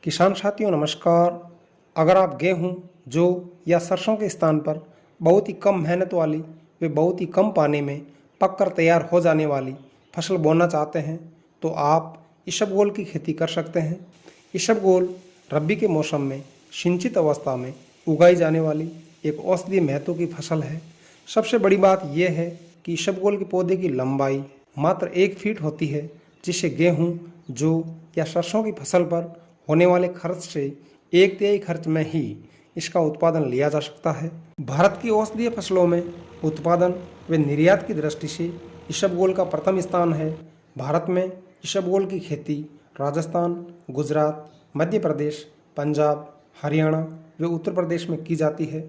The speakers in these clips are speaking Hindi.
किसान साथियों नमस्कार। अगर आप गेहूं, जौ या सरसों के स्थान पर बहुत ही कम मेहनत वाली व बहुत ही कम पानी में पककर तैयार हो जाने वाली फसल बोना चाहते हैं तो आप इसबगोल की खेती कर सकते हैं। इसबगोल रबी के मौसम में सिंचित अवस्था में उगाई जाने वाली एक औषधीय महत्व की फसल है। सबसे बड़ी बात यह है कि इसबगोल के पौधे की लंबाई मात्र 1 फीट होती है, जिससे गेहूं, जौ या सरसों की फसल पर होने वाले खर्च से 1/3 खर्च में ही इसका उत्पादन लिया जा सकता है। भारत की औषधीय फसलों में उत्पादन व निर्यात की दृष्टि से इसबगोल का प्रथम स्थान है। भारत में इसबगोल की खेती राजस्थान, गुजरात, मध्य प्रदेश, पंजाब, हरियाणा व उत्तर प्रदेश में की जाती है।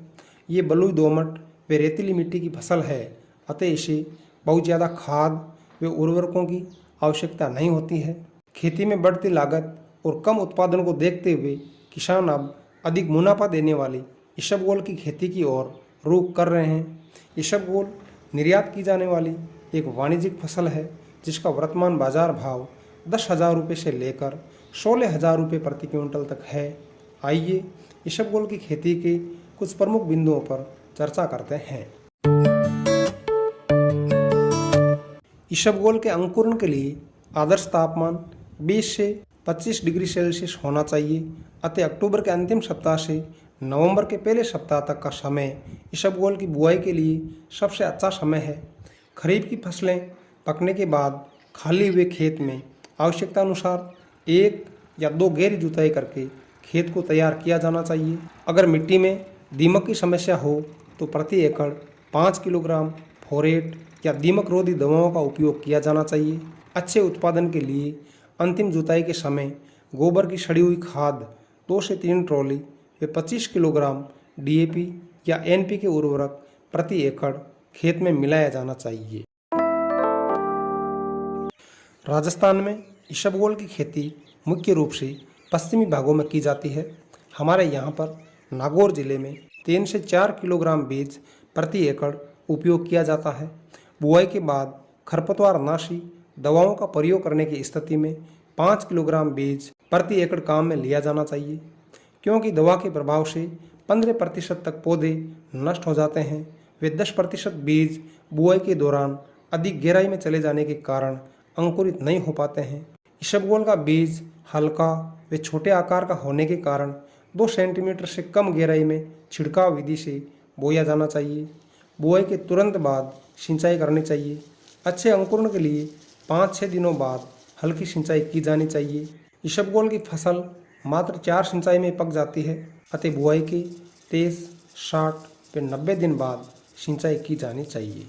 ये बलुई दोमट व रेतीली मिट्टी की फसल है, अतः इसे बहुत ज़्यादा खाद व उर्वरकों की आवश्यकता नहीं होती है। खेती में बढ़ती लागत और कम उत्पादन को देखते हुए किसान अब अधिक मुनाफा देने वाली इसबगोल की खेती की ओर रुख कर रहे हैं। इसबगोल निर्यात की जाने वाली एक वाणिज्यिक फसल है, जिसका वर्तमान बाजार भाव 10,000 रुपये से लेकर 16,000 रुपये प्रति क्विंटल तक है। आइए इसबगोल की खेती के कुछ प्रमुख बिंदुओं पर चर्चा करते हैं। इसबगोल के अंकुरण के लिए आदर्श तापमान 20 से 25 डिग्री सेल्सियस होना चाहिए, अतः अक्टूबर के अंतिम सप्ताह से नवंबर के पहले सप्ताह तक का समय इसबगोल की बुआई के लिए सबसे अच्छा समय है। खरीफ की फसलें पकने के बाद खाली हुए खेत में आवश्यकता अनुसार 1 या 2 गहरी जुताई करके खेत को तैयार किया जाना चाहिए। अगर मिट्टी में दीमक की समस्या हो तो प्रति एकड़ 5 किलोग्राम फोरेट या दीमक रोधी दवाओं का उपयोग किया जाना चाहिए। अच्छे उत्पादन के लिए अंतिम जुताई के समय गोबर की सड़ी हुई खाद 2 से 3 ट्रॉली व 25 किलोग्राम DAP या NPK उर्वरक प्रति एकड़ खेत में मिलाया जाना चाहिए। राजस्थान में इसबगोल की खेती मुख्य रूप से पश्चिमी भागों में की जाती है। हमारे यहाँ पर नागौर जिले में 3 से 4 किलोग्राम बीज प्रति एकड़ उपयोग किया जाता है। बुआई के बाद खरपतवार नाशी दवाओं का प्रयोग करने की स्थिति में 5 किलोग्राम बीज प्रति एकड़ काम में लिया जाना चाहिए, क्योंकि दवा के प्रभाव से 15% तक पौधे नष्ट हो जाते हैं। वे 10% बीज बुआई के दौरान अधिक गहराई में चले जाने के कारण अंकुरित नहीं हो पाते हैं। इसबगोल का बीज हल्का व छोटे आकार का होने के कारण 2 सेंटीमीटर से कम गहराई में छिड़काव विधि से बोया जाना चाहिए। बुआई के तुरंत बाद सिंचाई करनी चाहिए। अच्छे अंकुरण के लिए 5-6 दिनों बाद हल्की सिंचाई की जानी चाहिए। इसबगोल की फसल मात्र 4 सिंचाई में पक जाती है, अतः बुआई के 23, 60 व 90 दिन बाद सिंचाई की जानी चाहिए।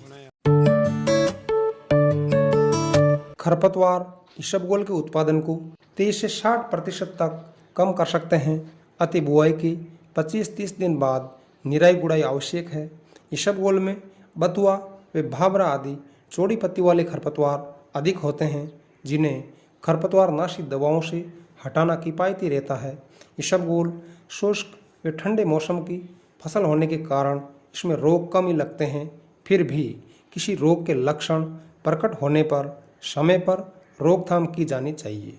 खरपतवार इसबगोल के उत्पादन को 30 से 60% तक कम कर सकते हैं, अतः बुआई के 25-30 दिन बाद निराई गुड़ाई आवश्यक है। इसबगोल में बथुआ व भाबरा आदि चौड़ी पत्ती वाले खरपतवार अधिक होते हैं, जिन्हें खरपतवार नाशी दवाओं से हटाना किफ़ायती रहता है। इसबगोल शुष्क व ठंडे मौसम की फसल होने के कारण इसमें रोग कम ही लगते हैं। फिर भी किसी रोग के लक्षण प्रकट होने पर समय पर रोकथाम की जानी चाहिए।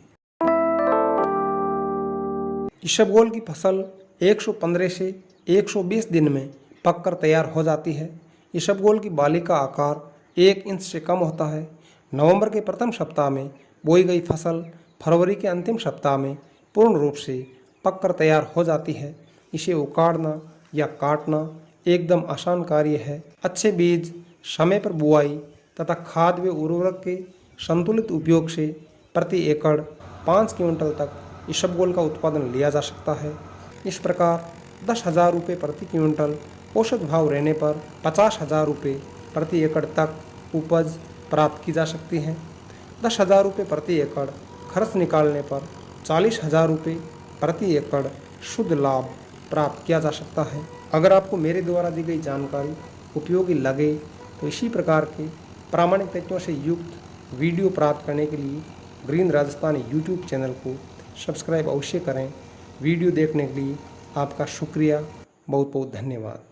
इसबगोल की फसल 115 से 120 दिन में पककर तैयार हो जाती है। इसबगोल की बाली का आकार 1 इंच से कम होता है। नवंबर के प्रथम सप्ताह में बोई गई फसल फरवरी के अंतिम सप्ताह में पूर्ण रूप से पककर तैयार हो जाती है। इसे उखाड़ना या काटना एकदम आसान कार्य है। अच्छे बीज, समय पर बुआई तथा खाद व उर्वरक के संतुलित उपयोग से प्रति एकड़ 5 क्विंटल तक इसबगोल का उत्पादन लिया जा सकता है। इस प्रकार 10,000 रुपये प्रति क्विंटल औसत भाव रहने पर 50,000 रुपये प्रति एकड़ तक उपज प्राप्त की जा सकती है। 10,000 रुपये प्रति एकड़ खर्च निकालने पर 40,000 रुपये प्रति एकड़ शुद्ध लाभ प्राप्त किया जा सकता है। अगर आपको मेरे द्वारा दी गई जानकारी उपयोगी लगे तो इसी प्रकार के प्रामाणिक तथ्यों से युक्त वीडियो प्राप्त करने के लिए ग्रीन राजस्थान यूट्यूब चैनल को सब्सक्राइब अवश्य करें। वीडियो देखने के लिए आपका शुक्रिया, बहुत बहुत धन्यवाद।